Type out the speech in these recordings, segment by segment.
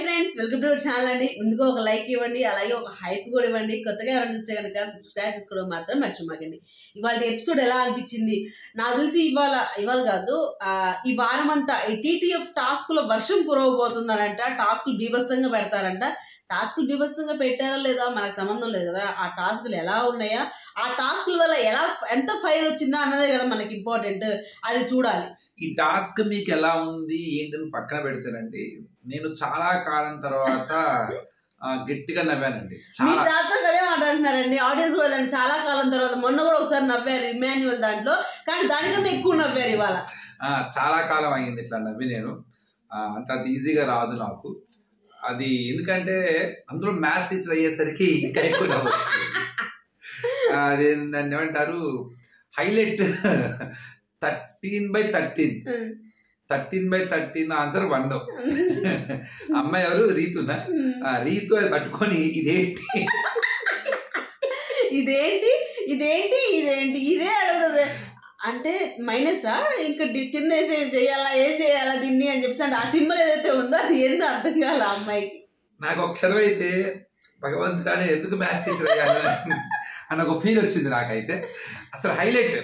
Friends welcome to our channel అండి. ముందుగా ఒక లైక్ ఇవ్వండి, అలాగే ఒక హైప్ కూడా ఇవ్వండి. కొత్తగా ఎవరైనా చూస్తే కనుక సబ్స్క్రైబ్ చేసుకోవడం మాత్రం మర్చిపోకండి. ఇవాళ ఎపిసోడ్ ఎలా అనిపించింది నాకు తెలిసి ఇవాళ కాదు ఈ వారం అంతా ఈ టీటీఎఫ్ టాస్క్లో వర్షం కురవబోతుందనంట. టాస్కులు బీభత్సంగా పెడతారంట. టాస్కులు బీభత్సంగా పెట్టారా లేదా మనకు సంబంధం లేదు కదా. ఆ టాస్కులు ఎలా ఉన్నాయా, ఆ టాస్కుల వల్ల ఎంత ఫైర్ వచ్చిందా అన్నదే కదా మనకి ఇంపార్టెంట్. అది చూడాలి. ఈ టాస్క్ మీకు ఎలా ఉంది ఏంటని పక్కన పెడతానండి. నేను చాలా కాలం తర్వాత గట్టిగా నవ్వానండి. మీ దాంతో అదే మాట్లాడుతున్నారండి, ఆడియన్స్ కూడా దాన్ని చాలా కాలం తర్వాత. మొన్న కూడా ఒకసారి నవ్వారు ఇమాన్యువల్ దాంట్లో, కానీ దానికన్నా ఎక్కువ నవ్వారు ఇవాళ. చాలా కాలం అయింది ఇట్లా నవ్వి. నేను అంత ఈజీగా రాదు నాకు అది, ఎందుకంటే అందులో మ్యాథ్స్ టీచర్ అయ్యేసరికి ఇంకా ఎక్కువ నవ్వచ్చు. అది దాన్ని ఏమంటారు, హైలైట్ 13/13 ఆన్సర్ 1. అమ్మాయి ఎవరు? రీతునా? రీతు అది పట్టుకొని ఇదేంటి ఇదే అడుగుతుంది అంటే మైనసా ఇంకా కింద వేసే చేయాలా, ఏం చేయాలా దీన్ని అని చెప్పేసి అంటే ఆ సింబల్ ఏదైతే ఉందో అది ఏందో అర్థం కాల అమ్మాయికి. నాకు ఒక క్షణం అయితే భగవంతుడానే ఎందుకు మ్యాథ్స్ టీచర్ అయ్యాను అన్న ఒక ఫీల్ వచ్చింది నాకైతే. అసలు హైలైట్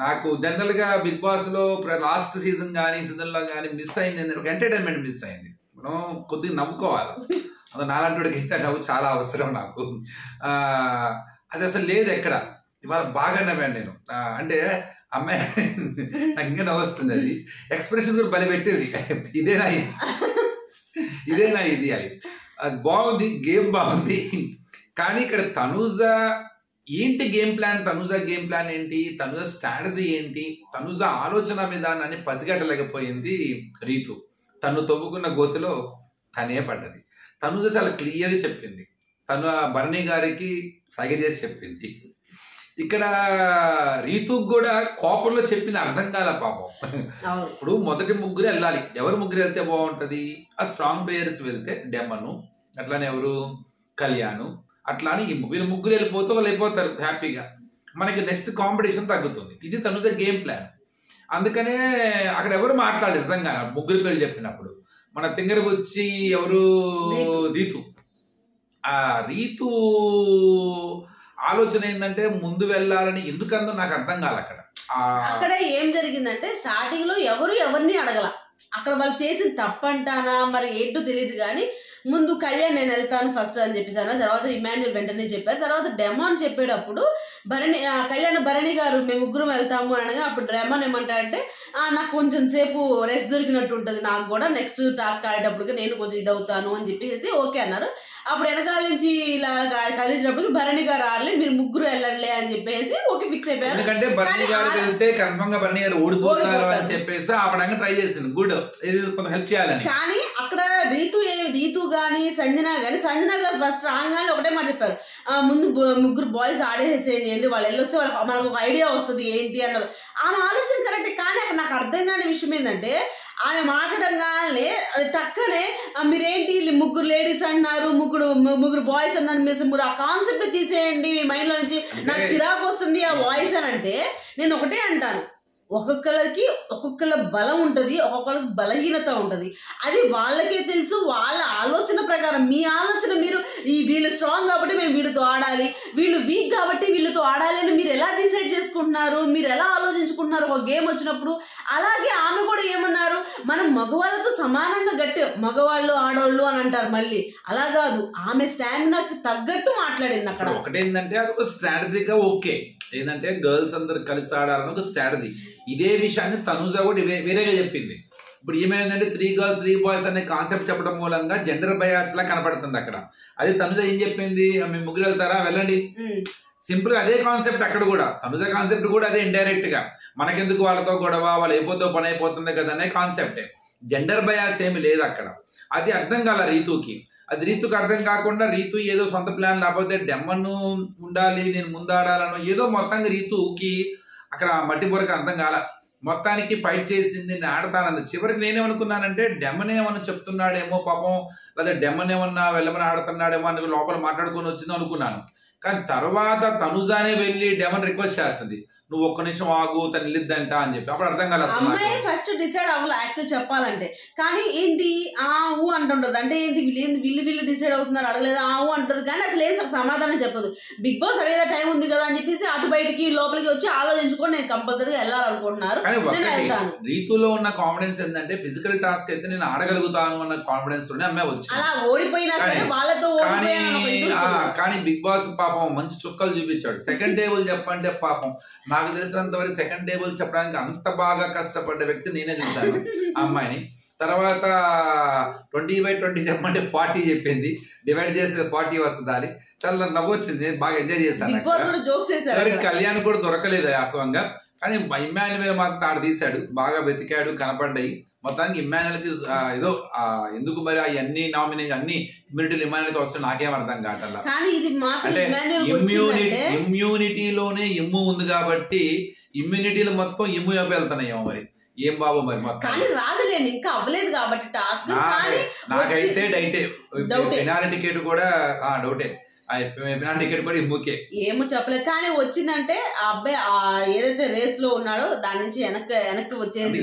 నాకు జనరల్గా బిగ్ బాస్లో లాస్ట్ సీజన్ కానీ సీజన్లో కానీ మిస్ అయింది ఏంటంటే ఒక ఎంటర్టైన్మెంట్ మిస్ అయింది. మనం కొద్దిగా నవ్వుకోవాలి. అది నాలంటోడికి అయితే నవ్వు చాలా అవసరం నాకు. అది అసలు లేదు ఎక్కడ. ఇవాళ బాగా నవ్వాను నేను. అంటే అమ్మాయి నాకు ఇంకా నవ్వు వస్తుంది. అది ఎక్స్ప్రెషన్ కూడా బలి పెట్టేది. ఇదేనా ఇది అది బాగుంది, గేమ్ బాగుంది. కానీ ఇక్కడ తనూజ ఏంటి game plan, Tanuja game plan ఏంటి, తనూజ స్ట్రాటజీ ఏంటి, తనూజ ఆలోచన విధానాన్ని పసిగట్టలేకపోయింది రీతు. తను తవ్వుకున్న గోతిలో తనే పడ్డది. తనూజ చాలా క్లియర్గా చెప్పింది. తను భరణి గారికి సైగ చేసి చెప్పింది. ఇక్కడ రీతుకు కూడా కోపంలో చెప్పింది అర్థం కాల పాపం. ఇప్పుడు మొదటి ముగ్గురు వెళ్ళాలి. ఎవరు ముగ్గురు వెళ్తే బాగుంటుంది? ఆ స్ట్రాంగ్ ప్లేయర్స్ వెళ్తే డెమను, అట్లానే ఎవరు కళ్యాణ్, అట్లా అని వీళ్ళు ముగ్గురు వెళ్ళిపోతే వాళ్ళు అయిపోతారు హ్యాపీగా. మనకి నెక్స్ట్ కాంపిటీషన్ తగ్గుతుంది. ఇది తనుజ గేమ్ ప్లాన్. అందుకనే అక్కడ ఎవరు మాట్లాడలేదు నిజంగా ముగ్గురు పేర్లు చెప్పినప్పుడు. మన తింగరకు వచ్చి ఎవరు రీతు. ఆ రీతు ఆలోచన ఏంటంటే ముందు వెళ్ళాలని ఎందుకందో నాకు అర్థం కాదు. అక్కడ ఏం జరిగిందంటే స్టార్టింగ్ లో ఎవరిని అడగల. అక్కడ వాళ్ళు చేసిన తప్పంటానా మరి ఏంటో తెలియదు కానీ ముందు కళ్యాణ్ నేను వెళ్తాను ఫస్ట్ అని చెప్పేసాను. తర్వాత ఇమాన్యువల్ వెంటనే చెప్పారు. తర్వాత డెమాన్ చెప్పేటప్పుడు భరణి గారు మేము ముగ్గురం వెళ్తాము అని అనగా అప్పుడు డెమాన్ ఏమంటాడంటే నాకు కొంచెం సేపు రెస్ట్ దొరికినట్టు ఉంటుంది, నాకు కూడా నెక్స్ట్ టాస్క్ ఆడేటప్పటికి నేను కొంచెం ఇది అవుతాను అని చెప్పేసి ఓకే అన్నారు. అప్పుడు వెనకాల నుంచి ఇలా కలిసినప్పటికి భరణి గారు ఆడలే, మీరు ముగ్గురు వెళ్ళండి అని చెప్పేసి ఓకే ఫిక్స్ అయిపోయారు. ఎందుకంటే భరణి గారు వెళ్తే కన్ఫర్మ్ గా భరణి గారు ఓడిపోతారు అని చెప్పేసి ఆపడానికి ట్రై చేసింది. గుడ్, ఇది కొంత హెల్ప్ చేయాలని. కానీ అక్కడ రీతు గాని సంజన గారు ఫస్ట్ రాగానే ఒకటే మాట చెప్పారు, ముందు ముగ్గురు బాయ్స్ ఆడేసేయండి, వాళ్ళు వెళ్ళొస్తే మనకు ఒక ఐడియా వస్తుంది ఏంటి అన్నది. ఆమె ఆలోచన కరెక్ట్. కానీ అక్కడ నాకు అర్థం కాని విషయం ఏంటంటే ఆమె మాట్లాడంగానే అది టక్కనే మీరేంటి ముగ్గురు లేడీస్ అంటున్నారు, ముగ్గురు బాయ్స్ అన్నారు, మీరు ఆ కాన్సెప్ట్ తీసేయండి మీ మైండ్ లో నుంచి, నాకు చిరాకు వస్తుంది ఆ వాయిస్ అని అంటే నేను ఒకటే అంటాను, ఒక్కొక్కళ్ళ బలం ఉంటుంది, ఒక్కొక్కళ్ళకి బలహీనత ఉంటుంది. అది వాళ్ళకే తెలుసు. వాళ్ళ ఆలోచన ప్రకారం మీ ఆలోచన మీరు వీళ్ళు స్ట్రాంగ్ కాబట్టి మేము వీళ్ళతో ఆడాలి, వీళ్ళు వీక్ కాబట్టి వీళ్ళతో ఆడాలి అని మీరు ఎలా డిసైడ్ చేసుకుంటున్నారు, మీరు ఎలా ఆలోచించుకుంటున్నారు ఒక గేమ్ వచ్చినప్పుడు. అలాగే ఆమె కూడా ఏమన్నారు, మనం మగవాళ్ళతో సమానంగా గట్టి మగవాళ్ళు ఆడవాళ్ళు అని అంటారు. మళ్ళీ అలా కాదు, ఆమె స్టామినాకి తగ్గట్టు మాట్లాడింది. అక్కడ ఒకటేంటంటే అది ఒక స్ట్రాటజీగా ఓకే, ఏంటంటే గర్ల్స్ అందరు కలిసి ఆడాలని ఒక స్ట్రాటజీ. ఇదే విషయాన్ని తనుజ కూడా వేరేగా చెప్పింది. ఇప్పుడు ఏమైందంటే 3 girls 3 boys అనే కాన్సెప్ట్ చెప్పడం మూలంగా జెండర్ బయాస్ లా కనపడుతుంది అక్కడ. అది తనుజ ఏం చెప్పింది, మీ ముగ్గురు వెళ్తారా వెళ్ళండి, సింపుల్ గా అదే కాన్సెప్ట్ అక్కడ కూడా. తనుజ కాన్సెప్ట్ కూడా అదే ఇండైరెక్ట్ గా, మనకెందుకు వాళ్ళతో గొడవ, వాళ్ళు అయిపోతే పని అయిపోతుంది కదా అనే కాన్సెప్టే. జెండర్ బయాస్ ఏమి లేదు అక్కడ. అది అర్థం కాల రీతుకి. అది రీతుకి అర్థం కాకుండా రీతు ఏదో సొంత ప్లాన్, లేకపోతే డెమ్మను ఉండాలి నేను ముందాడాలను ఏదో మొత్తంగా రీతుకి అక్కడ మట్టి బొరకు అర్థం కాల. మొత్తానికి ఫైట్ చేసింది, నేను ఆడతానంది. చివరికి నేనేమనుకున్నానంటే డెమ్మన్ ఏమన్నా చెప్తున్నాడేమో పాపం, లేదా డెమ్మన్ ఏమన్నా వెళ్ళమని ఆడుతున్నాడేమో అని లోపల మాట్లాడుకొని వచ్చిందో అనుకున్నాను. కానీ తర్వాత తనుజానే వెళ్ళి డెమన్ రిక్వెస్ట్ చేస్తుంది, నువ్వు ఒక్క నిమిషం ఆగు తను వెళ్ళిద్దంట అని చెప్పి అప్పుడు అర్థం కాలేదు అసలు అమ్మాయి ఫస్ట్ డిసైడ్ అవ్వాలి యాక్చువల్ చెప్పాలంటే. కానీ ఏంటి ఊ అంటుంటది, అంటే ఏంటి వీళ్ళు డిసైడ్ అవుతున్నారు అడగలేదు ఊ అంటది, కానీ అసలు ఏం సమాధానం చెప్పదు. బిగ్ బాస్ అడిగే టైం ఉంది కదా అని చెప్పేసి అటు బయటికి లోపలికి వచ్చి ఆలోచించుకొని నేను కంపల్సరీగా వెళ్ళాలనుకుంటున్నారు, నేను వెళ్తాను. రీతులో ఉన్న కాన్ఫిడెన్స్ ఏంటంటే ఫిజికల్ టాస్క్ అయితే నేను ఆడగలుగుతాను అన్న కాన్ఫిడెన్స్ తోనే అమ్మాయి వచ్చి అలా ఓడిపోయినా సరే వాళ్ళతో కానీ బిగ్ బాస్ పాపం మంచి చుక్కలు చూపించాడు. సెకండ్ టేబుల్ చెప్పంటే పాపం నాకు తెలిసినంత వరకు సెకండ్ టేబుల్ చెప్పడానికి అంత బాగా కష్టపడ్డ వ్యక్తి నేనే చూశాను ఆ అమ్మాయిని. తర్వాత 20/20 చెప్పంటే 40 చెప్పింది, డివైడ్ చేస్తే 40 వస్తుంది. అది చాలా నవ్వు వచ్చింది, బాగా ఎంజాయ్ చేస్తాను. కళ్యాణ్ కూడా దొరకలేదు వాస్తవంగా, కానీ ఇమ్మాన్యుయల్ మాత్రం తాడు తీశాడు, బాగా వెతికాడు, కనపడ్డాయి. మొత్తానికి ఇమ్మాన్యుయల్కి ఏదో ఎందుకు మరి అవన్నీ నామినేషన్ అన్ని ఇమ్యూనిటీలు ఇమ్మాన్యుయల్కి వస్తే నాకేం అర్థం కావట్లా. అంటే ఇమ్యూనిటీలోనే ఇమ్ము ఉంది కాబట్టి ఇమ్యూనిటీలు మొత్తం ఇమ్ము వైపు వెళ్తున్నాయేమో మరి. ఏం బాబు మరి కానీ రాదులేండి, ఇంకా అవ్వలేదు కాబట్టి టాస్క్. నాకైతే ఫినాలి టికెట్ కూడా డౌటే, టికెట్ కూడా ఇమ్ముకే ఏమో చెప్పలేదు. కానీ వచ్చిందంటే ఆ అబ్బాయి ఏదైతే రేస్ లో ఉన్నాడో దాని నుంచి వెనక్కి వచ్చేసి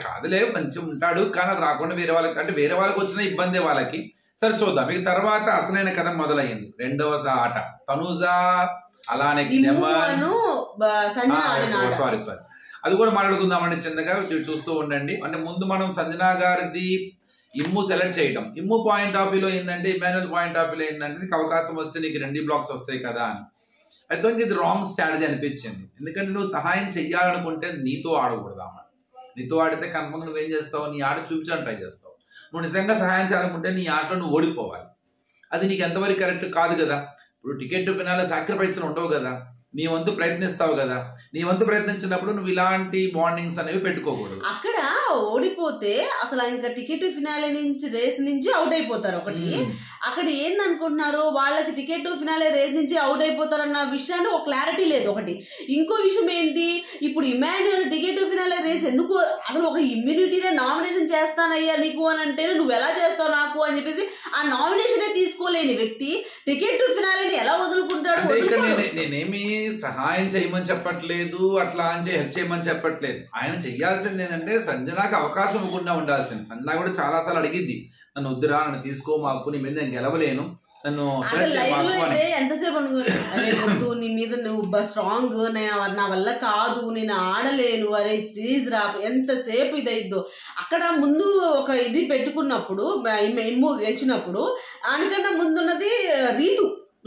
కాదులే మంచిగా ఉంటాడు, కానీ రాకుండా వేరే వాళ్ళకి, అంటే వేరే వాళ్ళకి వచ్చిన ఇబ్బంది వాళ్ళకి. సరే చూద్దాం. ఇక తర్వాత అసలైన కథ మొదలయ్యింది. రెండవ ఆట తనూజ అలానే సారీ అది కూడా మాట్లాడుకుందామండి చిన్నగా, చూస్తూ ఉండండి. అంటే ముందు మనం సంజన గారిది ఇమ్ము సెలెక్ట్ చేయడం, ఇమ్ము పాయింట్ ఆఫ్ వ్యూలో ఏంటంటే ఇమాన్యుయల్ పాయింట్ ఆఫ్ వ్యూలో ఏంటంటే నీకు అవకాశం వస్తే నీకు 2 బ్లాక్స్ వస్తాయి కదా అని. ఐ థింక్ ఇది రాంగ్ స్ట్రాటజీ అనిపించింది. ఎందుకంటే నువ్వు సహాయం చెయ్యాలనుకుంటే నీతో ఆడకూడదామా, నీతో ఆడితే కన్ఫర్మ్ నువ్వేం చేస్తావు, నీ ఆట చూపించడానికి ట్రై చేస్తావు. నువ్వు నిజంగా సహాయం చేయాలనుకుంటే నీ ఆటలో నువ్వు ఓడిపోవాలి. అది నీకు ఎంతవరకు కరెక్ట్ కాదు కదా. ఇప్పుడు టికెట్ ఫినాలే సాక్రిఫైస్లు ఉండవు కదా, నీ వంతు ప్రయత్నిస్తావు కదా. నీ వంతు ప్రయత్నించినప్పుడు నువ్వు ఇలాంటి బాండింగ్స్ అనేవి పెట్టుకోకూడదు. అక్కడ ఓడిపోతే అసలు ఇంకా టికెట్ ఫినాలే నుంచి రేస్ నుంచి అవుట్ అయిపోతారు. ఒకటి అక్కడ ఏందనుకుంటున్నారు, వాళ్ళకి టికెట్ ఫినాలే రేస్ నుంచి అవుట్ అయిపోతారన్న విషయాన్ని ఒక క్లారిటీ లేదు. ఒకటి ఇంకో విషయం ఏంటి, ఇప్పుడు ఇమాన్యుయల్ టికెట్ ఫినాలే రేస్ ఎందుకు, అసలు ఒక ఇమ్యూనిటీనే నామినేషన్ చేస్తానయ్యా నీకు అని అంటే నువ్వు ఎలా చేస్తావు నాకు అని చెప్పేసి ఆ నామినేషనే తీసుకోలేని వ్యక్తి టికెట్ ఫినాలేని ఎలా వదులుకుంటాడు? నేనేమి సహాయం చేయమని చెప్పట్లేదు, అట్లా అని హెల్ప్ చేయమని చెప్పట్లేదు. ఆయన చెయ్యాల్సింది ఏంటంటే సంజనాకి అవకాశం ఇవ్వకుండా ఉండాల్సింది. సంజన కూడా చాలా సార్లు అడిగింది, నన్ను వద్దురా, నన్ను తీసుకో, మాకు నీ మీద నేను గెలవలేను, నన్ను ఎంతసేపు వద్దు, నీ మీద నువ్వు స్ట్రాంగ్, నా వల్ల కాదు, నేను ఆడలేను, అరే ప్లీజ్ రా, ఎంతసేపు ఇదైద్దో. అక్కడ ముందు ఒక ఇది పెట్టుకున్నప్పుడు ఇమ్ము గెలిచినప్పుడు దానికన్నా ముందున్నది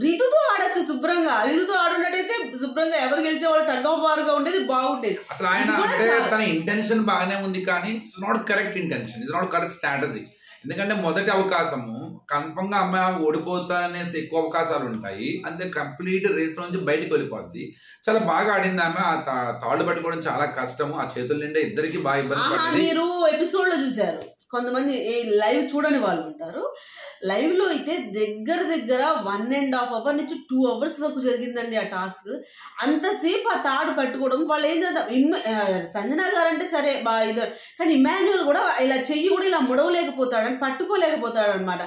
రీతుతో ఆడొచ్చు శుభ్రంగా. రీతుతో ఆడున్నట్టయితే శుభ్రంగా ఎవరు గెలిచే వాళ్ళు టగ్గవారుగా ఉండేది, బాగుండేది. అసలు ఆయన అంటే తన ఇంటెన్షన్ బాగానే ఉంది, కానీ it's not correct intention, it's not correct strategy. ఎందుకంటే మొదటి అవకాశము కన్ఫర్మ్ గా అమ్మాయి ఓడిపోతాననేసి ఎక్కువ అవకాశాలు ఉంటాయి, అంతే కంప్లీట్ రేస్ నుంచి బయటకు వెళ్ళిపోద్ది. చాలా బాగా ఆడింది ఆమె. ఆ తాళ్ళు పట్టుకోవడం చాలా కష్టము, ఆ చేతుల నిండా ఇద్దరికి బాగా ఇబ్బంది పడింది. మీరు ఎపిసోడ్ లో చూసారు, కొంతమంది లైవ్ చూడని వాళ్ళు ఉంటారు. లైవ్ లో అయితే దగ్గర 1.5 hour నుంచి 2 hours వరకు జరిగిందండి ఆ టాస్క్. అంతసేపు ఆ తాడు పట్టుకోవడం, వాళ్ళు ఏం చేద్దాం, సంజన గారు అంటే సరే కానీ ఇమాన్యుయల్ కూడా ఇలా చెయ్యి కూడా ఇలా ముడవలేకపోతాడని, పట్టుకోలేకపోతాడు అనమాట.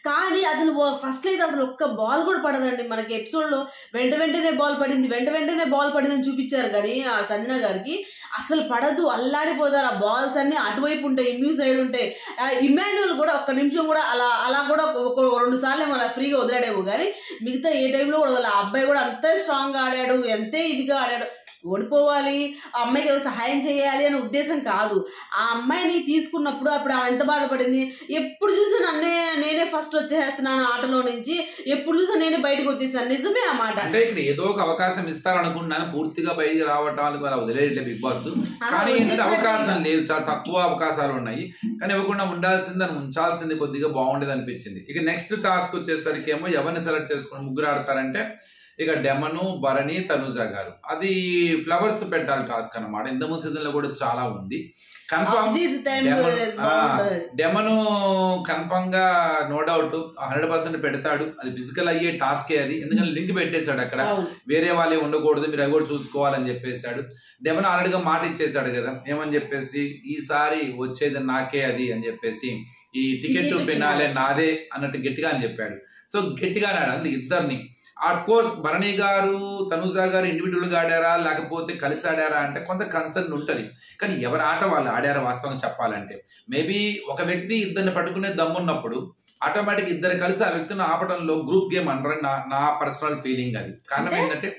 కానీ అసలు ఫస్ట్ అయితే అసలు ఒక్క బాల్ కూడా పడదండి మనకి. ఎపిసోడ్ లో వెంటనే బాల్ పడింది అని చూపించారు, కానీ ఆ సంజన గారికి అసలు పడదు, అల్లాడిపోతారు. ఆ బాల్స్ అన్ని అటువైపు ఉంటాయి, ఇమ్యూ సైడ్ ఉంటాయి. ఇమాన్యుయల్ కూడా ఒక్క నిమిషం కూడా అలా కూడా 2 సార్లు ఏమో ఫ్రీగా వదిలాడేమో, కానీ మిగతా ఏ టైంలో కూడా వదల. ఆ అబ్బాయి కూడా అంతే స్ట్రాంగ్ గా ఆడాడు, ఎంతే ఇదిగా ఆడాడు. ఓడిపోవాలి, ఆ అమ్మాయికి ఏదో సహాయం చేయాలి అనే ఉద్దేశం కాదు. ఆ అమ్మాయిని తీసుకున్నప్పుడు అప్పుడు ఆమె ఎంత బాధపడింది, ఎప్పుడు చూసినా నేనే ఫస్ట్ వచ్చేస్తున్నాను ఆటలో నుంచి, ఎప్పుడు చూసినా నేనే బయటకు వచ్చేసాను. నిజమే ఆ మాట. అంటే ఇక్కడ ఏదో ఒక అవకాశం ఇస్తారనుకున్నాను, పూర్తిగా బయటకు రావటానికి వదిలేదు బిగ్ బాస్. కానీ ఇంత అవకాశం లేదు, చాలా తక్కువ అవకాశాలు ఉన్నాయి. కానీ ఇవ్వకుండా ఉండాల్సింది, అని ఉంచాల్సింది కొద్దిగా బాగుండేది అనిపించింది. ఇక నెక్స్ట్ టాస్క్ వచ్చేసరికి ఏమో ఎవరిని సెలెక్ట్ చేసుకుని ముగ్గురు ఆడతారంటే ఇక డెమను, భరణి, తనుజ గారు. అది ఫ్లవర్స్ పెట్టాలి టాస్క్ అనమాట. ఇంతకుముందు సీజన్ లో కూడా చాలా ఉంది. కన్ఫర్మ్ డెమను కన్ఫర్మ్ గా నో డౌట్ 100% పెడతాడు. అది ఫిజికల్ అయ్యే టాస్కే అది, ఎందుకంటే లింక్ పెట్టేశాడు అక్కడ, వేరే వాళ్ళే ఉండకూడదు, మీరు అవి కూడా చూసుకోవాలని చెప్పేశాడు. డెమన్ ఆల్రెడీగా మాట ఇచ్చేసాడు కదా, ఏమని చెప్పేసి ఈసారి వచ్చేది నాకే అది అని చెప్పేసి, ఈ టికెట్ ఫినాలే నాదే అన్నట్టు గట్టిగా అని చెప్పాడు. సో గట్టిగా అన్నాడు ఇద్దరిని. ఆఫ్ కోర్స్ భరణి గారు తనుజ గారు ఇండివిజువల్ గా ఆడారా లేకపోతే కలిసి ఆడారా అంటే కొంత కన్సర్న్ ఉంటది. కానీ ఎవరి ఆట వాళ్ళు ఆడారా వాస్తవం చెప్పాలంటే. మేబీ ఒక వ్యక్తి ఇద్దరిని పట్టుకునే దమ్మున్నప్పుడు ఆటోమేటిక్ ఇద్దరు కలిసి ఆ వ్యక్తిని ఆపడంలో గ్రూప్ గేమ్ అనరని నా పర్సనల్ ఫీలింగ్. అది కారణం ఏంటంటే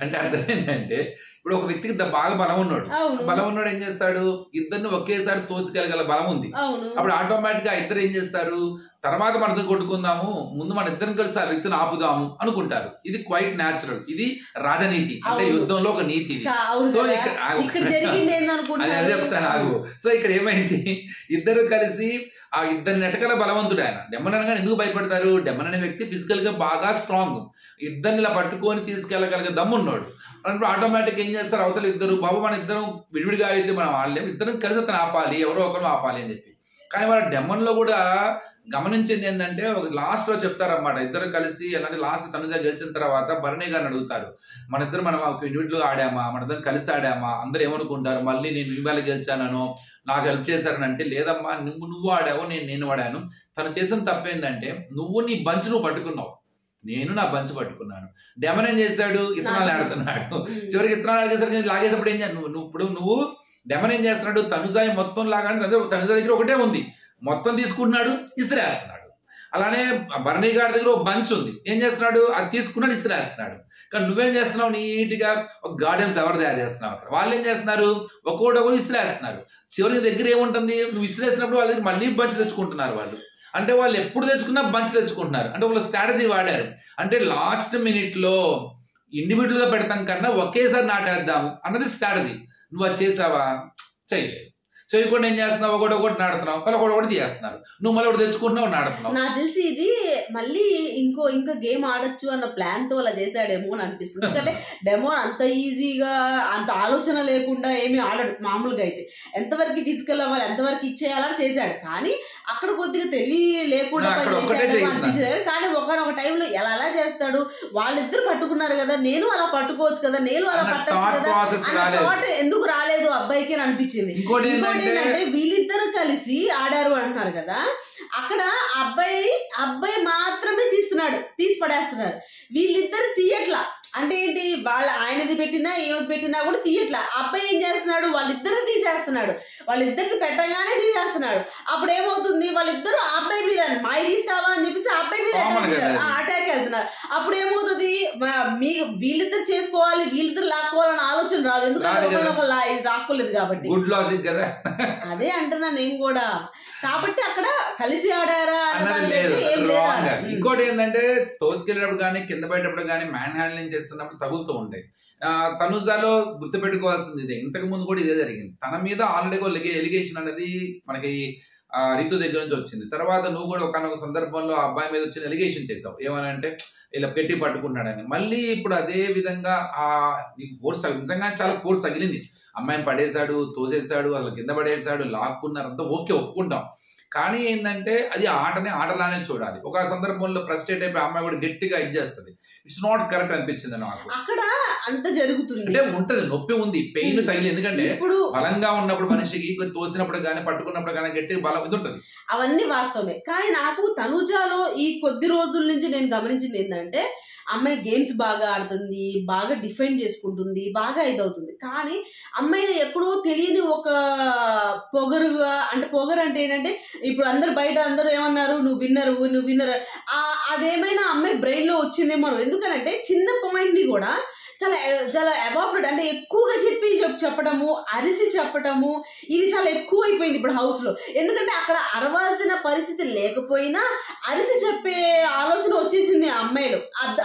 అంటే అర్థం ఏంటంటే ఇప్పుడు ఒక వ్యక్తికి బాగా బలం ఉన్నాడు ఏం చేస్తాడు, ఇద్దరిని ఒకేసారి తోసుకెళ్ళగల బలం ఉంది. అప్పుడు ఆటోమేటిక్ గా ఇద్దరు ఏం చేస్తారు, తర్వాత మనతో కొట్టుకుందాము, ముందు మన ఇద్దరం కలిసి ఆ వ్యక్తిని ఆపుదాము అనుకుంటారు. ఇది క్వైట్ న్యాచురల్, ఇది రాజనీతి, అంటే యుద్ధంలో ఒక నీతి. సో అదే చెప్తాను ఆగు. సో ఇక్కడ ఏమైంది, ఇద్దరు కలిసి ఆ ఇద్దరు నెటకల బలవంతుడు ఆయన. డెమన్ అనగా ఎందుకు భయపడతారు, డెమన్ అనే వ్యక్తి ఫిజికల్ గా బాగా స్ట్రాంగ్, ఇద్దరిని ఇలా పట్టుకొని తీసుకెళ్ళగలిగే దమ్మున్నాడు. అప్పుడు ఆటోమేటిక్ ఏం చేస్తారు, అవతల ఇద్దరు బాబు మన ఇద్దరం విడివిడిగా అయితే మనం వాళ్ళేం ఇద్దరం కలిసి అతను ఆపాలి, ఎవరో ఒకరు ఆపాలి అని చెప్పి. కానీ వాళ్ళ డెమన్ లో కూడా గమనించింది ఏంటంటే ఒక లాస్ట్ లో చెప్తారన్నమాట, ఇద్దరు కలిసి అలాగే లాస్ట్ తనుజ గెలిచిన తర్వాత భరణి గారిని అడుగుతారు, మన ఇద్దరు మనం ఒక ఇండివిజువల్ గా ఆడామా, మన ఇద్దరు కలిసి ఆడామా, అందరూ ఏమనుకుంటారు మళ్ళీ నేను ఇవాళ గెలిచానను నాకు హెల్ప్ చేశారని. అంటే లేదమ్మా, నువ్వు ఆడావు, నేను ఆడాను. తను చేసిన తప్పేందంటే నువ్వు నీ బంచ్ నువ్వు పట్టుకున్నావు, నేను నా బంచ్ పట్టుకున్నాను. డెమన్ ఏం చేశాడు, ఇత్తనాలు ఆడుతున్నాడు. చివరికి ఇత్తనాలు ఆడేసరికి లాగేటప్పుడు ఏం నువ్వు డెమన్ ఏం చేస్తున్నాడు, తనుజాయి మొత్తం లాగానే తనుజ దగ్గర ఒకటే ఉంది, మొత్తం తీసుకుంటున్నాడు, ఇసిరేస్తున్నాడు. అలానే భరణి గారి దగ్గర ఒక బంచ్ ఉంది, ఏం చేస్తున్నాడు, అది తీసుకున్నాడు, ఇసిరేస్తున్నాడు. కానీ నువ్వేం చేస్తున్నావు, నీట్గా ఒక గార్డెన్ ఫ్లవర్ తయారు చేస్తున్నావు. అక్కడ వాళ్ళు ఏం చేస్తున్నారు, ఒక్కొక్కటి ఇసిరేస్తున్నారు. చివరికి దగ్గర ఏముంటుంది, నువ్వు ఇసిరేసినప్పుడు వాళ్ళ దగ్గర మళ్ళీ బంచ్ తెచ్చుకుంటున్నారు వాళ్ళు. అంటే వాళ్ళు ఎప్పుడు తెచ్చుకున్నా బంచ్ తెచ్చుకుంటున్నారు. అంటే వాళ్ళు స్ట్రాటజీ వాడారు. అంటే లాస్ట్ మినిట్ లో ఇండివిజువల్ గా పెడతాం కన్నా ఒకేసారి నాటేద్దాము అన్నది స్ట్రాటజీ. నువ్వు అది చేసావా, చేయలేదు. చేయకుండా ఏం చేస్తున్నావు, ఒకటి నాడుతున్నావు, ఒకటి తీయేస్తున్నారు, నువ్వు మళ్ళీ ఒకటి తెచ్చుకుంటున్నావు, నాడుతున్నావు. నాకు తెలిసి ఇది మళ్ళీ ఇంకా గేమ్ ఆడొచ్చు అన్న ప్లాన్ తో అలా చేశాడేమో అని అనిపిస్తుంది. ఎందుకంటే డెమోన్ అంత ఈజీగా అంత ఆలోచన లేకుండా ఏమీ ఆడడు. మామూలుగా అయితే ఎంతవరకు ఫిజికల్ అవ్వాలి, ఎంతవరకు ఇచ్చేయాలని చేశాడు. కానీ అక్కడ కొద్దిగా తెలివి లేకుండా అనిపించేది. కానీ ఒకనొక టైంలో ఎలా చేస్తాడు, వాళ్ళిద్దరు పట్టుకున్నారు కదా, నేను అలా పట్టుకోవచ్చు కదా, నేను అలా పట్టచ్చు కదా అన్న థాట్ ఎందుకు రాలేదు అబ్బాయికి అని అనిపించింది. ఏంటంటే వీళ్ళిద్దరు కలిసి ఆడారు అంటున్నారు కదా, అక్కడ అబ్బాయి మాత్రమే తీసి పడేస్తున్నారు, వీళ్ళిద్దరు తీయట్లా. అంటే ఏంటి, ఆయనది పెట్టినా ఏమది పెట్టినా కూడా తీయట్లా. అబ్బాయి ఏం చేస్తున్నాడు, వాళ్ళిద్దరిది తీసేస్తున్నాడు, వాళ్ళిద్దరిది పెట్టగానే తీసేస్తున్నాడు. అప్పుడు ఏమవుతుంది, వాళ్ళిద్దరు అబ్బాయి మీద మాయ తీస్తావా అని చెప్పేసి అబ్బాయి మీద అటాక్ వెళ్తున్నారు. అప్పుడు ఏమవుతుంది, వీళ్ళిద్దరు చేసుకోవాలి, వీళ్ళిద్దరు లాక్కోవాలని ఆలోచన రాదు, ఎందుకంటే రాక్కోలేదు కాబట్టి. అదే అంటున్నా నేను కూడా. కాబట్టి అక్కడ కలిసి ఆడారా అన్నది ఏం లేదు. ఇంకోటి ఏంటంటే తోసుకెళ్ళేటప్పుడు కానీ కింద పడేటప్పుడు కానీ మ్యాన్ హ్యాండ్లింగ్ చేస్తున్నప్పుడు తగులుతూ ఉంటాయి. తనుజాలో గుర్తుపెట్టుకోవాల్సింది ఇదే, ఇంతకు ముందు కూడా ఇదే జరిగింది. తన మీద ఆల్రెడీ ఎలిగేషన్ అనేది మనకి రితు దగ్గర నుంచి వచ్చింది. తర్వాత నువ్వు కూడా ఒకనొక సందర్భంలో ఆ అబ్బాయి మీద వచ్చిన ఎలిగేషన్ చేసావు, ఏమనంటే ఇలా పెట్టి పట్టుకున్నాడని. మళ్ళీ ఇప్పుడు అదే విధంగా నీకు ఫోర్స్ నిజంగా చాలా ఫోర్స్ తగిలింది, అమ్మాయిని పడేశాడు, తోసేశాడు, అసలు కింద పడేశాడు, లాక్కున్నారు, అంతా ఓకే ఒప్పుకుంటాం. కానీ ఏంటంటే అది ఆటలానే చూడాలి. ఒక సందర్భంలో ఫ్రస్ట్రేట్ అయిపోయి అమ్మాయి కూడా గట్టిగా ఇచ్చేస్తుంది. ఇట్స్ నాట్ కరెక్ట్ అనిపించింది నాకు. అక్కడ అంత జరుగుతుంది అంటే ఉంటది, నొప్పి ఉంది, పెయిన్ తగిలి. ఎందుకంటే బలంగా ఉన్నప్పుడు మనిషికి తోసినప్పుడు కానీ పట్టుకున్నప్పుడు కానీ గట్టి బలం ఇది ఉంటుంది. అవన్నీ వాస్తవమే. కానీ నాకు తనుజాలో ఈ కొద్ది రోజుల నుంచి నేను గమనించింది ఏంటంటే, అమ్మాయి గేమ్స్ బాగా ఆడుతుంది, బాగా డిఫెండ్ చేసుకుంటుంది, బాగా ఇదవుతుంది. కానీ అమ్మాయిని ఎక్కడో తెలియని ఒక పొగరుగా, అంటే పొగరు అంటే ఏంటంటే ఇప్పుడు బయట అందరూ ఏమన్నారు, నువ్వు విన్నరు అదేమైనా అమ్మాయి బ్రెయిన్ లో వచ్చిందేమో. ఎందుకనంటే చిన్న పాయింట్ ని కూడా చాలా ఎవాపరేట్, అంటే ఎక్కువగా చెప్పడము, అరిసి చెప్పడము, ఇది చాలా ఎక్కువ అయిపోయింది ఇప్పుడు హౌస్ లో. ఎందుకంటే అక్కడ అరవాల్సిన పరిస్థితి లేకపోయినా అరిసి చెప్పే ఆలోచన వచ్చేసింది ఆ అమ్మాయిలో.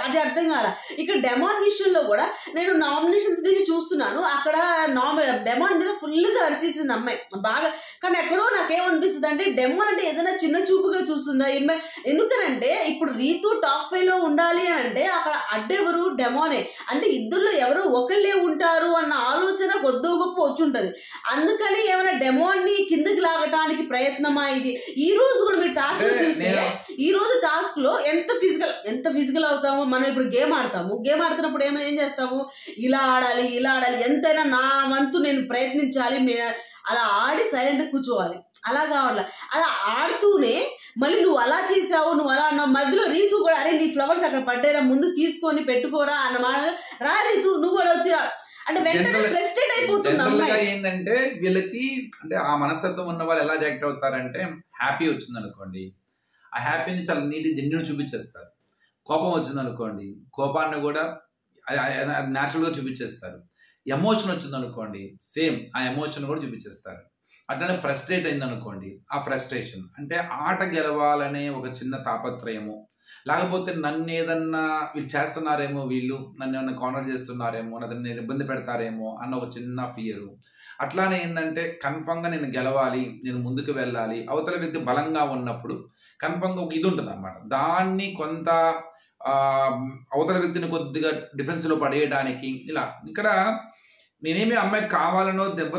అది అర్థం కాల. ఇక్కడ డెమాన్ విషయంలో కూడా నేను నామినేషన్స్ నుంచి చూస్తున్నాను, అక్కడ డెమాన్ మీద ఫుల్ గా అరిసేసింది అమ్మాయి బాగా. కానీ ఎక్కడో నాకేమనిపిస్తుంది అంటే డెమాన్ అంటే ఏదైనా చిన్న చూపుగా చూస్తుందా ఎందుకనంటే ఇప్పుడు రీతు టాప్ 5 లో ఉండాలి అని అంటే అక్కడ అడ్డెవరు, డెమానే. అంటే ఇద్దరులో ఎవరో ఒకళ్ళే ఉంటారు అన్న ఆలోచన కొద్దో గొప్ప వచ్చి ఉంటది. అందుకని ఏమైనా డెమోన్ ని కిందకి లాగటానికి ప్రయత్నమా ఇది? ఈ రోజు కూడా మీరు టాస్క్ చూస్తే, ఈ రోజు టాస్క్ లో ఎంత ఫిజికల్ అవుతామో మనం. ఇప్పుడు గేమ్ ఆడుతున్నప్పుడు ఏం చేస్తాము, ఇలా ఆడాలి, ఎంతైనా నా వంతు నేను ప్రయత్నించాలి, అలా ఆడి సైలెంట్ కూర్చోవాలి. అలా కావట్లా. అలా ఆడుతూనే మళ్ళీ నువ్వు అలా చేసావు, నువ్వు అలా అన్నావు. మధ్యలో రీతు కూడా అరే నీ ఫ్లవర్స్ అక్కడ పడ్డారా, ముందు తీసుకొని పెట్టుకోరా అన్నమాట. రా రీతు నువ్వు కూడా వచ్చి అంటే వెంటనే ఫ్రస్ట్రేట్ అయిపోతుంది అమ్మాయి. ఏంటంటే వీళ్ళకి అంటే ఆ మనస్తత్వం ఉన్న వాళ్ళు ఎలా రియాక్ట్ అవుతారంటే, హ్యాపీ వచ్చింది అనుకోండి ఆ హ్యాపీని చాలా నీటి జెన్యున్ చూపించేస్తారు. కోపం వచ్చింది అనుకోండి కోపాన్ని కూడా న్యాచురల్గా చూపించేస్తారు. ఎమోషన్ వచ్చింది అనుకోండి సేమ్ ఆ ఎమోషన్ కూడా చూపించేస్తారు. అట్లనే ఫ్రస్ట్రేట్ అయింది అనుకోండి ఆ ఫ్రస్ట్రేషన్ అంటే ఆట గెలవాలనే ఒక చిన్న తాపత్రయము, లేకపోతే నన్ను ఏదన్నా వీళ్ళు చేస్తున్నారేమో, వీళ్ళు నన్ను ఏమన్నా కార్నర్ చేస్తున్నారేమో, నన్ను ఇబ్బంది పెడతారేమో అన్న ఒక చిన్న ఫియరు. అట్లానే ఏంటంటే కన్ఫామ్గా నేను గెలవాలి, నేను ముందుకు వెళ్ళాలి. అవతల వ్యక్తి బలంగా ఉన్నప్పుడు కన్ఫామ్గా ఒక ఇది ఉంటుంది అన్నమాట. దాన్ని కొంత అవతల వ్యక్తిని కొద్దిగా డిఫెన్స్లో పడేయడానికి ఇలా. ఇక్కడ నేనేమి అమ్మాయికి కావాలనో దెబ్బ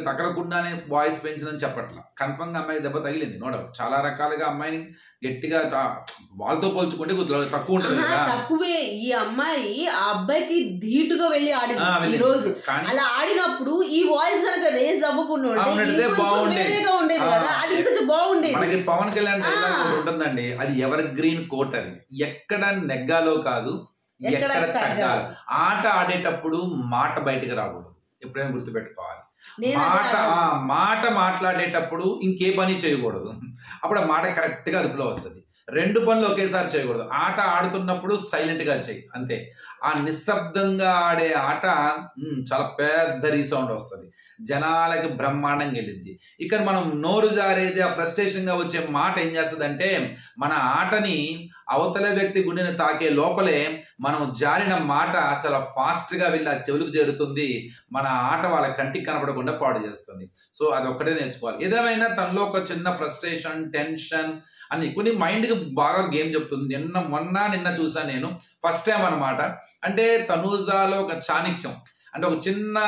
తగలకుండానే వాయిస్ పెంచిందని చెప్పట్లా. కన్ఫర్మ్గా అమ్మాయికి దెబ్బ తగిలింది నో డౌట్. చాలా రకాలుగా అమ్మాయిని గట్టిగా వాళ్ళతో పోల్చుకుంటే తక్కువ ఉంటుంది కదా. తక్కువే. ఈ అమ్మాయి ఆ అబ్బాయికి ధీటుగా వెళ్ళి ఆడింది ఈ రోజు. అలా ఆడినప్పుడు ఈ వాయిస్ కనుక రేస్ అవ్వకుండా ఉండేది కదా, అది కొంచెం బాగుండేది. మనకి పవన్ కళ్యాణ్ ఉంటుందండి, అది ఎవర్ గ్రీన్ కోట్. అది ఎక్కడ నెగ్గాలో కాదు ఎక్కడ తగ్గాలి. ఆట ఆడేటప్పుడు మాట బయటకు రాకూడదు, ఎప్పుడైనా గుర్తుపెట్టుకోవాలి. మాట మాట్లాడేటప్పుడు ఇంకే పని చేయకూడదు, అప్పుడు ఆ మాట కరెక్ట్ గా అదుపులో వస్తుంది. రెండు పనులు ఒకేసారి చేయకూడదు. ఆట ఆడుతున్నప్పుడు సైలెంట్ గా చేయి అంతే. ఆ నిశ్శబ్దంగా ఆడే ఆట చాలా పెద్ద రీసౌండ్ వస్తుంది, జనాలకి బ్రహ్మాండంగా వెళ్ళింది. ఇక్కడ మనం నోరు జారేది ఆ ఫ్రస్ట్రేషన్ గా వచ్చే మాట ఏం చేస్తుంది అంటే మన ఆటని అవతల వ్యక్తి గుండెని తాకే లోపలే మనం జారిన మాట చాలా ఫాస్ట్ గా వెళ్ళి ఆ చెవులకు చేరుతుంది. మన ఆట వాళ్ళ కంటికి కనపడకుండా పాడు చేస్తుంది. సో అది ఒక్కటే నేర్చుకోవాలి. ఏదేమైనా తనలో ఒక చిన్న ఫ్రస్ట్రేషన్, టెన్షన్ అని కొన్ని మైండ్కి బాగా గేమ్ చెప్తుంది. నిన్న చూసాను నేను ఫస్ట్ టైం అనమాట. అంటే తనూజాలో ఒక చాణక్యం అంటే ఒక చిన్న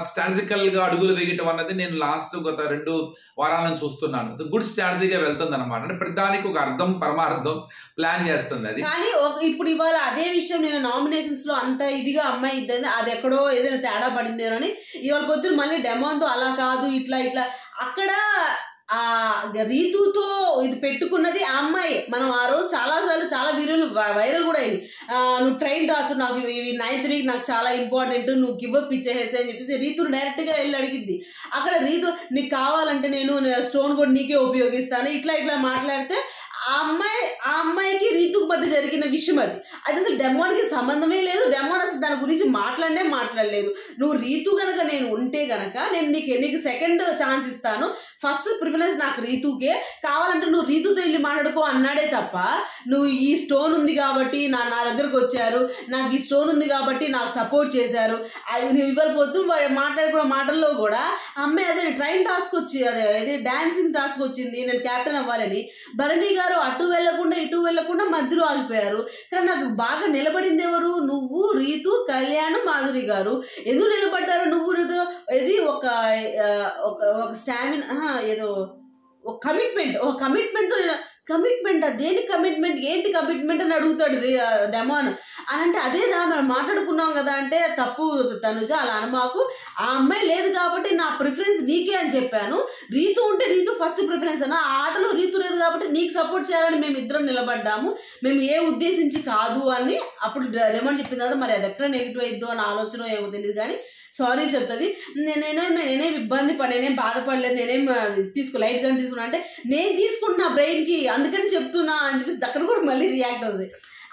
స్ట్రాటజికల్ గా అడుగులు వేయటం అన్నది నేను లాస్ట్ గత 2 వారాల నుంచి చూస్తున్నాను. సో గుడ్ స్ట్రాటజీగా వెళ్తుంది అనమాట. అంటే ప్రతిదానికి ఒక అర్థం పరమార్థం ప్లాన్ చేస్తుంది అది. కానీ ఇప్పుడు ఇవాళ అదే విషయం నేను నామినేషన్స్ లో అంత ఇదిగా అమ్మాయి ఇద్దని అది ఎక్కడో ఏదైనా తేడా పడిందేనో అని ఇవాళ పొద్దున మళ్ళీ డెమోన్తో అలా కాదు ఇట్లా అక్కడ ఆ రీతుతో ఇది పెట్టుకున్నది ఆ అమ్మాయి. మనం ఆ రోజు చాలాసార్లు చాలా వీడియోలు వైరల్ కూడా అయింది. నువ్వు ట్రైన్ రాసు, నాకు ఇవి 9th వీక్ నాకు చాలా ఇంపార్టెంట్, నువ్వు గివ్ అప్ ఇచ్చేసేస్తే అని చెప్పేసి రీతును డైరెక్ట్గా వెళ్ళి అడిగిద్ది. అక్కడ రీతు నీకు కావాలంటే నేను స్టోన్ కూడా నీకే ఉపయోగిస్తాను ఇట్లా మాట్లాడితే ఆ అమ్మాయికి రీతుకు మధ్య జరిగిన విషయం అది అసలు డెమోన్కి సంబంధమే లేదు. డెమోన్ అసలు దాని గురించి మాట్లాడలేదు. నువ్వు రీతు కనుక నేను ఉంటే కనుక నేను నీకు సెకండ్ ఛాన్స్ ఇస్తాను, ఫస్ట్ ప్రిఫరెన్స్ నాకు రీతుకే, కావాలంటే నువ్వు రీతుతో వెళ్ళి మాట్లాడుకో అన్నాడే తప్ప నువ్వు ఈ స్టోన్ ఉంది కాబట్టి నా దగ్గరకు వచ్చారు, నాకు ఈ స్టోన్ ఉంది కాబట్టి నాకు సపోర్ట్ చేశారు ఇవ్వకపోతూ మాట్లాడుకున్న మాటల్లో కూడా అమ్మాయి అదే ట్రైన్ టాస్క్ వచ్చి అదే డాన్సింగ్ టాస్క్ వచ్చింది, నేను క్యాప్టెన్ అవ్వాలని. భరణి గారు అటు వెళ్లకుండా ఇటు వెళ్లకుండా మధ్యలో ఆగిపోయారు. కానీ నాకు బాగా నిలబడింది ఎవరు? నువ్వు, రీతు, కళ్యాణ్, మాధురి గారు. ఎందుకు నిలబడ్డారు? నువ్వు ఇది ఒక స్టామినా ఏదో ఒక కమిట్మెంట్తో కమిట్మెంట్ దేని కమిట్మెంట్ ఏంటి కమిట్మెంట్ అని అడుగుతాడు డెమాన్ అని. అంటే అదే రా మనం మాట్లాడుకున్నాం కదా అంటే తప్పు తనుజ అలా అనమాకు, ఆ అమ్మాయి లేదు కాబట్టి నా ప్రిఫరెన్స్ నీకే అని చెప్పాను. రీతు ఉంటే రీతు ఫస్ట్ ప్రిఫరెన్స్ అన్న, ఆ ఆటలో రీతు లేదు కాబట్టి నీకు సపోర్ట్ చేయాలని మేము ఇద్దరం నిలబడ్డాము, మేము ఏ ఉద్దేశించి కాదు అని అప్పుడు డెమాన్ చెప్పింది కదా. మరి అది ఎక్కడ నెగిటివ్ అయిద్దో అని ఆలోచన ఏమో తెలియదు కానీ సారీ చెప్తుంది. నేనేం ఇబ్బంది నేనేం బాధపడలేదు, నేనేం లైట్గా తీసుకున్నా అంటే నేను తీసుకుంటున్నా బ్రెయిన్కి అందుకని చెప్తున్నా అని చెప్పేసి అక్కడ కూడా మళ్ళీ రియాక్ట్ అవుతుంది.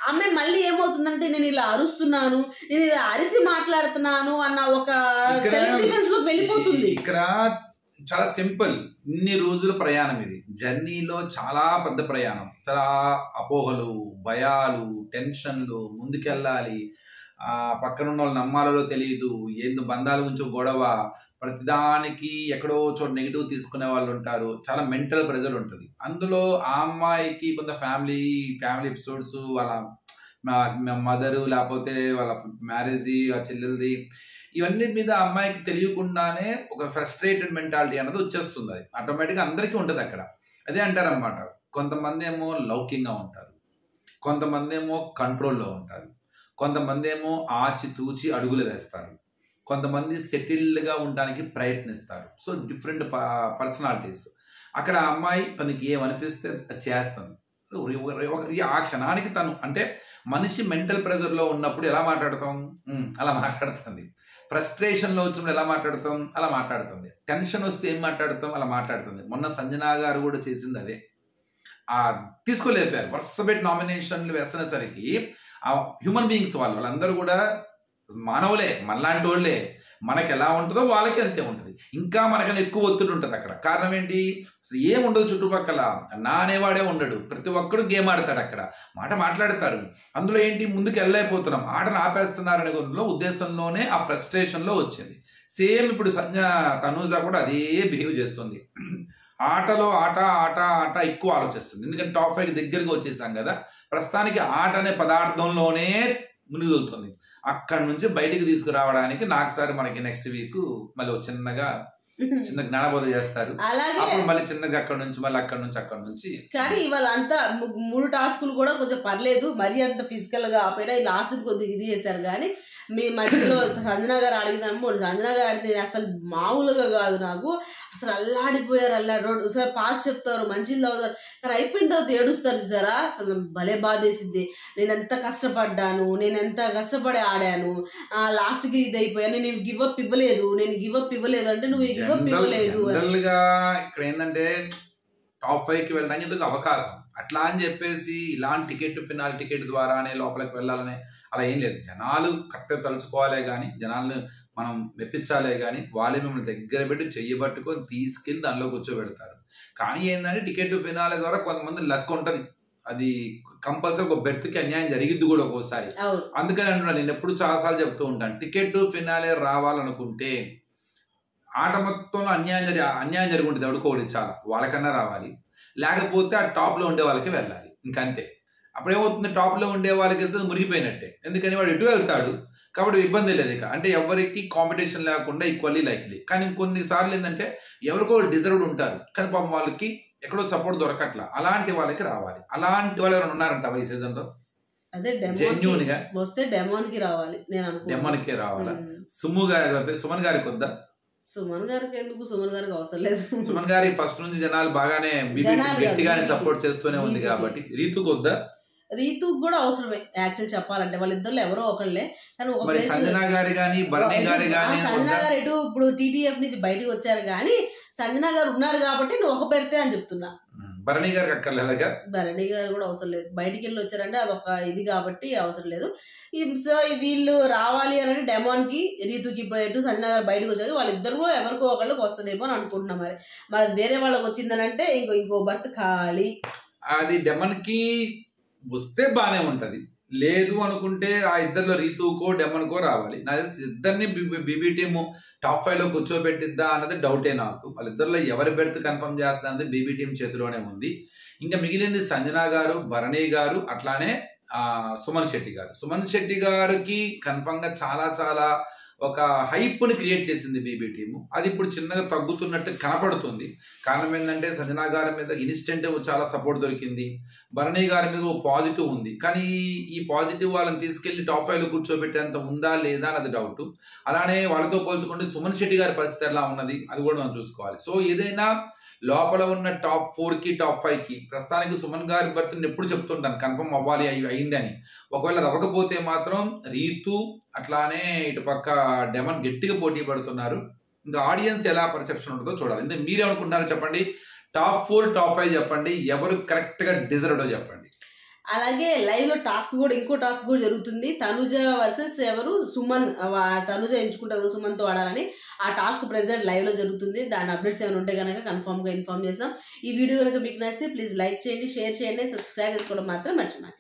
అమ్మాయి మళ్ళీ ఏమవుతుందంటే నేను ఇలా అరుస్తున్నాను, నేను ఇలా అరిసి మాట్లాడుతున్నాను అన్న ఒక సెల్ఫ్ డిఫెన్స్ లో వెళ్ళిపోతుంది. ఇక్కడ చాలా సింపుల్, ఇన్ని రోజుల ప్రయాణం ఇది, జర్నీలో చాలా పెద్ద ప్రయాణం, చాలా అపోహలు, భయాలు, టెన్షన్లు, ముందుకెళ్ళాలి, పక్కనున్న వాళ్ళు నమ్మాలలో తెలియదు, ఏందో బంధాల గురించి గొడవ, ప్రతిదానికి ఎక్కడో చోట నెగిటివ్ తీసుకునే వాళ్ళు ఉంటారు, చాలా మెంటల్ ప్రెజర్ ఉంటుంది. అందులో ఆ అమ్మాయికి కొంత ఫ్యామిలీ ఎపిసోడ్స్, వాళ్ళ మదరు లేకపోతే వాళ్ళ మ్యారేజ్, ఆ చెల్లెలది, ఇవన్నీ మీద అమ్మాయికి తెలియకుండానే ఒక ఫ్రస్ట్రేటెడ్ మెంటాలిటీ అన్నది వచ్చేస్తుంది. అది ఆటోమేటిక్గా అందరికీ ఉంటుంది అక్కడ. అదే అంటారనమాట, కొంతమంది ఏమో లౌక్యంగా ఉంటారు, కొంతమంది ఏమో కంట్రోల్లో ఉంటారు, కొంతమంది ఏమో ఆచితూచి అడుగులు వేస్తారు, కొంతమంది సెటిల్డ్గా ఉండడానికి ప్రయత్నిస్తారు. So different personalities. అక్కడ అమ్మాయి తనకి ఏమనిపిస్తే చేస్తుంది. ఆ క్షణానికి తను అంటే మనిషి మెంటల్ ప్రెజర్లో ఉన్నప్పుడు ఎలా మాట్లాడతాం, అలా మాట్లాడుతుంది. ఫ్రస్ట్రేషన్లో వచ్చినప్పుడు ఎలా మాట్లాడతాం, అలా మాట్లాడుతుంది. టెన్షన్ వస్తే ఏం మాట్లాడతాం, అలా మాట్లాడుతుంది. మొన్న సంజనా గారు కూడా చేసింది అదే. తీసుకోలేపారు. వరుస పెట్టి నామినేషన్లు వేస్తున్నసరికి ఆ హ్యూమన్ బీయింగ్స్ వాళ్ళందరూ కూడా మానవులే, మనలాంటి వాళ్ళే. మనకి ఎలా ఉంటుందో వాళ్ళకి అంతే ఉంటుంది. ఇంకా మనకన్నా ఎక్కువ ఒత్తిడి ఉంటుంది అక్కడ. కారణం ఏంటి, అసలు ఏముండదు చుట్టుపక్కల. నా అనేవాడే ఉండడు. ప్రతి ఒక్కడు గేమ్ ఆడతాడు అక్కడ, మాట మాట్లాడతారు. అందులో ఏంటి, ముందుకు వెళ్ళలేకపోతున్నాం, ఆటను ఆపేస్తున్నారు అనే ఉద్దేశంలోనే ఆ ఫ్రస్ట్రేషన్లో వచ్చింది. సేమ్ ఇప్పుడు తనూజ కూడా అదే బిహేవ్ చేస్తుంది. ఆటలో ఆట ఎక్కువ ఆలోచిస్తుంది. ఎందుకంటే టాప్ 5 దగ్గరగా వచ్చేసాం కదా. ప్రస్తుతానికి ఆట అనే పదార్థంలోనే మునిగుతుంది. అక్కడి నుంచి బయటికి తీసుకురావడానికి నాకుసారి మనకి నెక్స్ట్ వీక్ మళ్ళీ చిన్న జ్ఞానబోధ చేస్తారు. అప్పుడు మళ్ళీ చిన్నగా అక్కడి నుంచి కానీ ఇవాళ అంతా 3 టాస్కులు కూడా కొంచెం పర్లేదు, మరీ అంత ఫిజికల్ గా ఆపైనా లాస్ట్ కొద్దిగా ఇది చేశారు. కానీ మీ మధ్యలో సంజనా గారు అడిగినాము, సంజనా గారు అడిగితే అసలు మామూలుగా కాదు, నాకు అసలు అల్లాడిపోయారు. రోడ్డు సార్ పాస్ చెప్తారు, మంచిది తాగుతారు, కానీ అయిపోయిన తర్వాత ఏడుస్తారు చూసారా, అసలు భలే బాధేసింది. నేను ఎంత కష్టపడ్డాను, నేను ఎంత కష్టపడి ఆడాను, లాస్ట్కి ఇది అయిపోయాను, నేను గివ్ అప్ ఇవ్వలేదు అంటే నువ్వు గివ్ అప్ ఇవ్వలేదు. ఇక్కడ ఏంటంటే టాప్ 5కి వెళ్ళడానికి ఎందుకు అవకాశం అట్లా అని చెప్పేసి ఇలాంటి ఫినాల్ టికెట్ ద్వారానే లోపలికి వెళ్ళాలనే అలా ఏం లేదు. జనాలు కరెక్ట్గా తలుచుకోవాలే కానీ, జనాలను మనం మెప్పించాలే కానీ, వాళ్ళే మిమ్మల్ని దగ్గర పెట్టి చెయ్యబట్టుకొని తీసుకెళ్ళి దానిలో కూర్చోబెడతారు. కానీ ఏంటంటే టికెట్ ఫినాలే ద్వారా కొంతమంది లక్ ఉంటుంది. అది కంపల్సరీ ఒక బెర్త్కి అన్యాయం జరిగిద్ది కూడా ఒక్కోసారి. అందుకని అంటున్నాను, నేను ఎప్పుడు చాలాసార్లు చెప్తూ ఉంటాను, టికెట్ ఫినాలే రావాలనుకుంటే ఆట మొత్తంలో అన్యాయం జరిగి ఉంటుంది. ఎవడుకోవడం చాలా వాళ్ళకన్నా రావాలి, లేకపోతే ఆ టాప్లో ఉండే వాళ్ళకి వెళ్ళాలి. ఇంకంతే. అప్పుడేమవుతుంది, టాప్లో ఉండే వాళ్ళకి వెళ్తే మునిగిపోయినట్టే. ఎందుకని వాడు ఎటు వెళ్తాడు కాబట్టి ఇబ్బంది లేదు. ఇక అంటే ఎవరికి కాంపిటీషన్ లేకుండా ఈక్వల్లీ లైక్లీ. కానీ కొన్నిసార్లు ఏంటంటే ఎవరికో డిజర్వ్డ్ ఉంటారు, కానీ పాపం వాళ్ళకి ఎక్కడో సపోర్ట్ దొరకట్లా. అలాంటి వాళ్ళకి రావాలి. అలాంటి వాళ్ళు ఎవరైనా ఉన్నారంట ఈ సీజన్లో? అదే జెన్యూన్ గా వస్తే డెమోన్కి రావాలి. డెమోన్కే రావాలా? సుమన్ గారికి వద్దా? సుమన్ గారికి ఎందుకు, సుమన్ గారికి అవసరం లేదు. సుమన్ గారి ఫస్ట్ నుంచి జనాలు బాగానే గట్టిగానే సపోర్ట్ చేస్తూనే ఉంది కాబట్టి. రీతుకు వద్దా? రీతుకు కూడా అవసరమే యాక్చువల్ చెప్పాలంటే. వాళ్ళిద్దరు ఎవరో ఒకళ్ళే. కానీ ఒక సంజనా గారు కానీ భరణి గారు కానీ, సంజనా గారు ఎటు ఇప్పుడు టీటీఎఫ్ నుంచి బయటకు వచ్చారు కానీ సంజనా గారు ఉన్నారు కాబట్టి నువ్వు ఒక పెడితే అని చెప్తున్నా. భరణి గారికి అక్కర్లేదుగా? భరణి గారు కూడా అవసరం లేదు. బయటికి వెళ్ళి వచ్చారంటే అదొక ఇది కాబట్టి అవసరం లేదు. సో వీళ్ళు రావాలి అని డెమోన్కి రీతుకి ఎటు సంజనా గారు బయటకు వచ్చారు. వాళ్ళిద్దరు ఎవరికో ఒకళ్ళకి వస్తుందేమో అని అనుకుంటున్నాం. మరి వేరే వాళ్ళకి వచ్చిందని అంటే ఇంకో బర్త్ ఖాళీ. అది డెమన్కి వస్తే బాగానే ఉంటది. లేదు అనుకుంటే ఆ ఇద్దరిలో రీతుకో డెమన్కో రావాలి. నాకు తెలిసి ఇద్దరిని బీబీ టీమ్ టాప్ 5లో కూర్చోబెట్టిద్దా అన్నది డౌటే నాకు. వాళ్ళిద్దరిలో ఎవరి బెర్త్ కన్ఫర్మ్ చేస్తా అన్నది బీబీ టీం చేతిలోనే ఉంది. ఇంకా మిగిలింది సంజనా గారు, భరణి గారు, అట్లానే సుమన్ శెట్టి గారికి కన్ఫర్మ్ గా చాలా ఒక హైప్ని క్రియేట్ చేసింది బీబీ టీము. అది ఇప్పుడు చిన్నగా తగ్గుతున్నట్టు కనపడుతుంది. కారణం ఏంటంటే సంజనా గారి మీద ఇన్స్టెంట్ చాలా సపోర్ట్ దొరికింది, భరణి గారి మీద పాజిటివ్ ఉంది. కానీ ఈ పాజిటివ్ వాళ్ళని తీసుకెళ్లి టాప్ 5లో కూర్చోబెట్టేంత ఉందా లేదా అన్నది డౌట్. అలానే వాళ్ళతో పోల్చుకుంటే సుమన్ శెట్టి గారి పరిస్థితి ఎలా ఉన్నది అది కూడా మనం చూసుకోవాలి. సో ఏదైనా లోపల ఉన్న టాప్ 4కి టాప్ 5కి ప్రస్తుతానికి సుమన్ గారి బర్త్ని ఎప్పుడు చెప్తుంటాను కన్ఫర్మ్ అవ్వాలి అయిందని. ఒకవేళ అవ్వకపోతే మాత్రం రీతు అట్లానే ఇటు పక్క డెమన్ గట్టిగా పోటీ పడుతున్నారు. ఇంకా ఆడియన్స్ ఎలా పర్సెప్షన్ ఉంటుందో చూడాలి. అంటే మీరేమనుకుంటున్నారో చెప్పండి. టాప్ 4 టాప్ 5 చెప్పండి, ఎవరు కరెక్ట్గా డిజర్వ్డో చెప్పండి. అలాగే లైవ్ లో టాస్క్ కూడా ఇంకో టాస్క్ కూడా జరుగుతుంది. తనుజ వర్సెస్ ఎవరు, సుమన్. తనుజ ఎంచుకుంటారు సుమన్తో ఆడాలని. ఆ టాస్క్ ప్రెసెంట్ లైవ్ లో జరుగుతుంది. దాని అప్డేట్స్ ఏమైనా ఉంటే కనుక కన్ఫర్మ్ గా ఇన్ఫార్మ్ చేస్తాం. ఈ వీడియో కనుక మీకు నచ్చితే ప్లీజ్ లైక్ చేయండి, షేర్ చేయండి, సబ్స్క్రైబ్ చేసుకోవడం మాత్రం మర్చిపోకండి.